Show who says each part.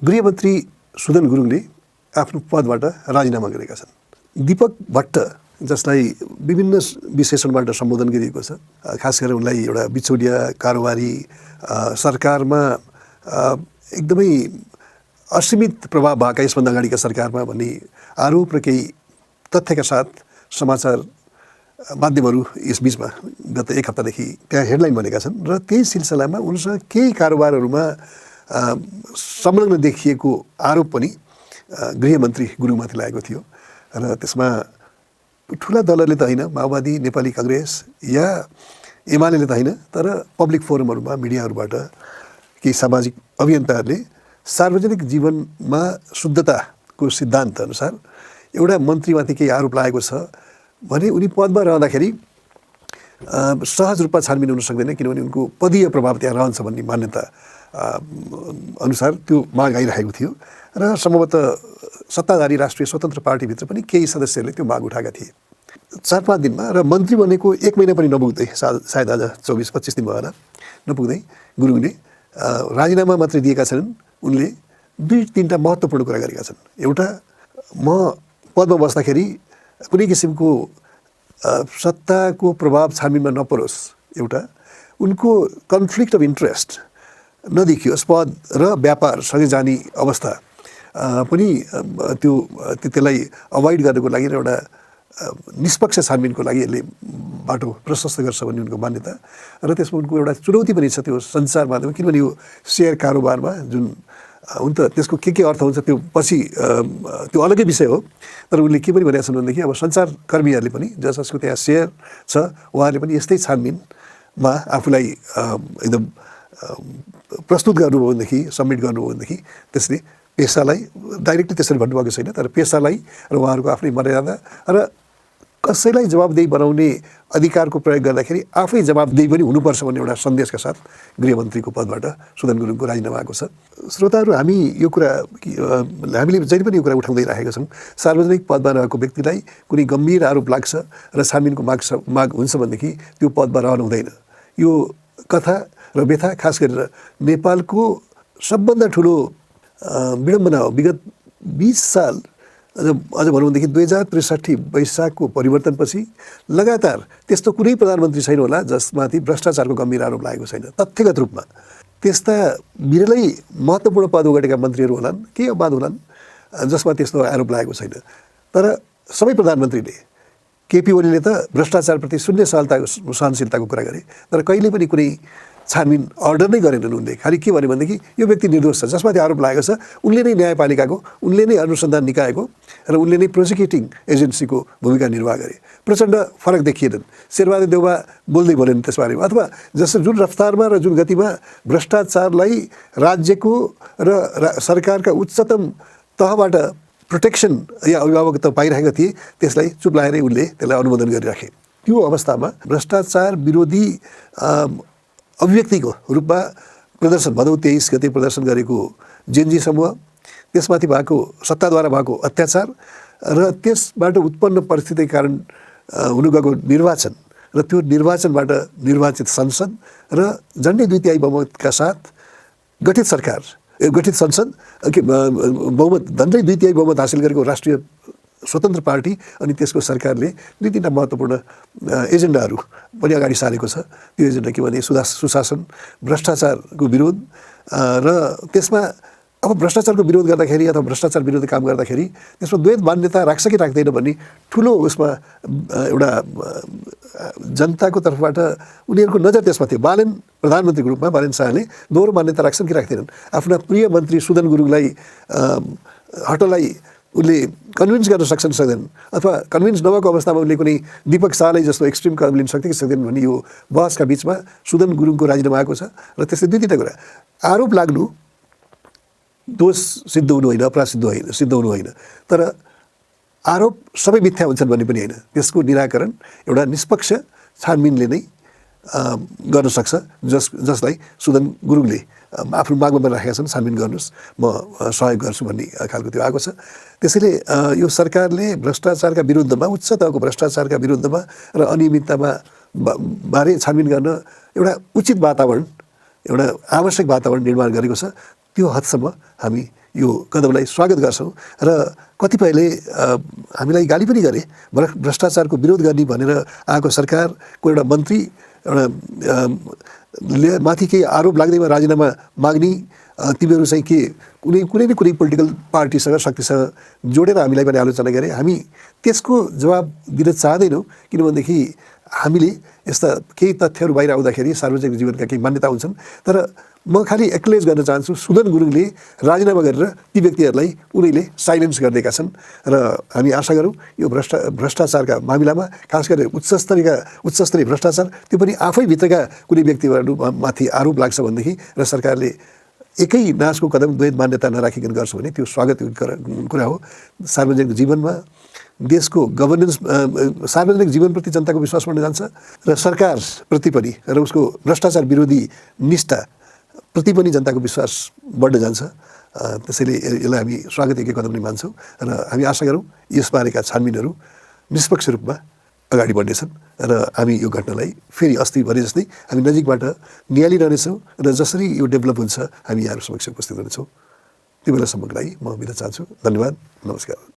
Speaker 1: गृहमन्त्री सुदन गुरुङले आफ्नो पदबाट राजीनामा गरेका छन्। दीपक भट्ट जसलाई विभिन्न विशेषणबाट सम्बोधन गरिएको छ, खास गरेर उनलाई एउटा बिचौलिया कारोबारी, सरकारमा एकदमै असीमित प्रभाव भएका यसभन्दा अगाडिका सरकारमा भन्ने आरोप र केही तथ्यका साथ समाचार माध्यमहरू यसबीचमा गत एक हप्तादेखि त्यहाँ हेडलाइन बनेका छन् र त्यही सिलसिलामा उनसँग केही कारोबारहरूमा संलग्न देखिएको आरोप पनि गृहमन्त्री गुरुङमाथि लागेको थियो र त्यसमा ठुला दलहरूले त होइन, माओवादी, नेपाली कांग्रेस या एमाले त होइन, तर पब्लिक फोरमहरूमा मिडियाहरूबाट केही सामाजिक अभियन्ताहरूले सार्वजनिक जीवनमा शुद्धताको सिद्धान्त अनुसार एउटा मन्त्रीमाथि केही आरोप लागेको छ भने उनी पदमा रहँदाखेरि सहज रूपमा छानबिन हुन सक्दैन, किनभने उनको पदीय प्रभाव त्यहाँ रहन्छ भन्ने मान्यता अनुसार त्यो माग आइरहेको थियो र सम्भवतः सत्ताधारी राष्ट्रिय स्वतन्त्र पार्टीभित्र पनि केही सदस्यहरूले त्यो माग उठाएका थिए। 4-5 दिनमा र मन्त्री बनेको 1 महिना पनि नपुग्दै, सायद आज 24-25 दिन भयो होला, नपुग्दै गुरुङले राजीनामा मात्रै दिएका छन्। उनले 2-3टा महत्त्वपूर्ण कुरा गरेका छन्। एउटा, म पदमा बस्दाखेरि कुनै किसिमको सत्ताको प्रभाव छानबिनमा नपरोस्, एउटा उनको कन्फ्लिक्ट अफ इन्ट्रेस्ट नदेखियोस्, पद र व्यापार सँगै जाने अवस्था पनि त्यसलाई अभोइड गर्नको लागि र एउटा निष्पक्ष छानबिनको लागि यसले बाटो प्रशस्त गर्छ भन्ने उनको मान्यता र त्यसमा उनको एउटा चुनौती पनि छ त्यो सञ्चार माध्यम, किनभने यो सेयर कारोबारमा जुन हुन त त्यसको के अर्थ हुन्छ त्यो पछि त्यो अलग्गै विषय हो। तर उनले के पनि भनेका छन् भनेदेखि अब सञ्चारकर्मीहरूले पनि जसको त्यहाँ सेयर छ उहाँहरूले पनि यस्तै छानबिनमा आफूलाई एकदम प्रस्तुत गर्नुभयो भनेदेखि, सबमिट गर्नुभयो भनेदेखि त्यसले पेसालाई डाइरेक्टली त्यसरी भन्नुभएको छैन, तर पेसालाई र उहाँहरूको आफ्नै मर्यादा र कसैलाई जवाबदेही बनाउने अधिकारको प्रयोग गर्दाखेरि आफै जवाबदेही पनि हुनुपर्छ भन्ने एउटा सन्देशका साथ गृहमन्त्रीको पदबाट सुदन गुरुङको राजीनामा आएको छ। श्रोताहरू, हामी यो कुरा हामीले जहिले पनि यो कुरा उठाउँदै राखेका छौँ। सार्वजनिक पदमा रहेको व्यक्तिलाई कुनै गम्भीर आरोप लाग्छ र छानबिनको माग हुन्छ भनेदेखि त्यो पदमा रहनु हुँदैन। यो कथा र व्यथा खास गरेर नेपालको सबभन्दा ठुलो विडम्बना हो। विगत 20 साल अझ भनौँ भनेदेखि 2063 वैशाखको परिवर्तनपछि लगातार त्यस्तो कुनै प्रधानमन्त्री छैन होला जसमाथि भ्रष्टाचारको गम्भीर आरोप लागेको छैन। तथ्यगत रूपमा त्यस्ता विरलै महत्त्वपूर्ण पद ओगटेका मन्त्रीहरू होलान्, केही अपवाद होलान् जसमा त्यस्तो आरोप लागेको छैन। तर सबै प्रधानमन्त्रीले, केपी ओलीले त भ्रष्टाचारप्रति शून्य सहनशीलताको कुरा गरे, तर कहिले पनि कुनै छानबिन अर्डर नै गरेनन् उनले। खालि के भन्यो भनेदेखि यो व्यक्ति निर्दोष छ, जसमाथि आरोप लागेको छ उनले नै न्यायपालिकाको, उनले नै अनुसन्धान निकायको र उनले नै प्रोसिक्युटिङ एजेन्सीको भूमिका निर्वाह गरे। प्रचण्ड फरक देखिएनन्। शेरबहादुर देउवा बोल्दै बोलेन त्यसबारेमा, अथवा जस्तो जुन रफ्तारमा र जुन गतिमा भ्रष्टाचारलाई राज्यको र सरकारका उच्चतम तहबाट प्रोटेक्सन या अभिभावकता पाइरहेका थिए, त्यसलाई चुप लागेरै उनले त्यसलाई अनुमोदन गरिराखे। त्यो अवस्थामा भ्रष्टाचार विरोधी अभिव्यक्तिको रूपमा प्रदर्शन भदौ 23 गते प्रदर्शन गरेको जेनजी समूह, त्यसमाथि भएको सत्ताद्वारा भएको अत्याचार र त्यसबाट उत्पन्न परिस्थितिका कारण हुनु गएको निर्वाचन र त्यो निर्वाचनबाट निर्वाचित संसद र झन्डै 2/3 बहुमतका साथ गठित सरकार, गठित संसद, बहुमत झन्डै 2/3 बहुमत हासिल गरेको राष्ट्रिय स्वतन्त्र पार्टी अनि त्यसको सरकारले 2-3टा महत्त्वपूर्ण एजेन्डाहरू पनि अगाडि सारेको छ। त्यो एजेन्डा के भने सुशासन, भ्रष्टाचारको विरोध र त्यसमा अब भ्रष्टाचारको विरोध गर्दाखेरि अथवा भ्रष्टाचार विरोधी काम गर्दाखेरि त्यसमा द्वैत मान्यता राख्छ कि राख्दैन भन्ने ठुलो उसमा एउटा जनताको तर्फबाट उनीहरूको नजर त्यसमा थियो। बालेन प्रधानमन्त्रीको रूपमा बालेन शाहले दोहोरो मान्यता राख्छन् कि राख्दैनन्? आफ्ना प्रिय मन्त्री सुदन गुरुङलाई हटलाई उनले कन्भिन्स गर्न सक्छन् सक्दैनन्, अथवा कन्भिन्स नभएको अवस्थामा उनले कुनै दीपक शाहलाई जस्तो एक्सट्रिम कदम लिन सक्थे कि सक्दैनन् भन्ने यो बहसका बिचमा सुदन गुरुङको राजीनामा आएको छ। र त्यस्तै 2-3टा कुरा, आरोप लाग्नु दोष सिद्ध हुनु होइन, अपराध सिद्ध हुनु होइन, तर आरोप सबै मिथ्या हुन्छन् भन्ने पनि होइन। त्यसको निराकरण एउटा निष्पक्ष छानबिनले नै गर्न सक्छ, जसलाई सुदन गुरुङले आफ्नो मागमा राखेका छन्। छानबिन गर्नुहोस्, म सहयोग गर्छु भन्ने खालको त्यो आएको छ। त्यसैले यो सरकारले भ्रष्टाचारका विरुद्धमा, उच्च तहको भ्रष्टाचारका विरुद्धमा र अनियमिततामा बारे छानबिन गर्न एउटा उचित वातावरण, एउटा आवश्यक वातावरण निर्माण गरेको छ। त्यो हदसम्म हामी यो कदमलाई स्वागत गर्छौँ र कतिपयले हामीलाई गाली पनि गरे भ्रष्टाचारको विरोध गर्ने भनेर आएको सरकारको एउटा मन्त्री एउटा माथि केही आरोप लाग्दैमा राजीनामा माग्ने तिमीहरू चाहिँ के कुनै न कुनै पोलिटिकल पार्टीसँग शक्तिसँग जोडेर हामीलाई पनि आलोचना गरे। हामी त्यसको जवाब दिन चाहदैनौँ किनभनेदेखि हामीले यस्ता केही तथ्यहरू बाहिर आउँदाखेरि सार्वजनिक जीवनका केही मान्यता हुन्छन्। तर म खालि एक्नोलेज गर्न चाहन्छु सुदन गुरुङले राजीनामा गरेर ती व्यक्तिहरूलाई उनीले साइलेन्स गरिदिएका छन् र हामी आशा गरौँ यो भ्रष्टाचारका मामिलामा खास गरेर उच्चस्तरीय भ्रष्टाचार त्यो पनि आफैभित्रका कुनै व्यक्तिहरूमाथि आरोप लाग्छ भनेदेखि र सरकारले एकै नाचको कदम द्वैत मान्यता नराखिकन गर्छ भने त्यो स्वागत कुरा हो। सार्वजनिक जीवनमा देशको गभर्नेन्स सार्वजनिक जीवनप्रति जनताको विश्वास बढ्न जान्छ र सरकारप्रति पनि र उसको भ्रष्टाचार विरोधी निष्ठा प्रति पनि जनताको विश्वास बढ्न जान्छ। त्यसैले यसलाई हामी स्वागत योग्य कदम नै मान्छौँ र हामी आशा गरौँ यसबारेका छानबिनहरू निष्पक्ष रूपमा अगाडि बढ्नेछन् र हामी यो घटनालाई फेरि अस्ति भने जस्तै हामी नजिकबाट निहालिरहनेछौँ र जसरी यो डेभलप हुन्छ हामी यहाँहरू समक्ष उपस्थित हुनेछौँ। त्यो बेलासम्मको लागि म बिदा चाहन्छु। धन्यवाद, नमस्कार।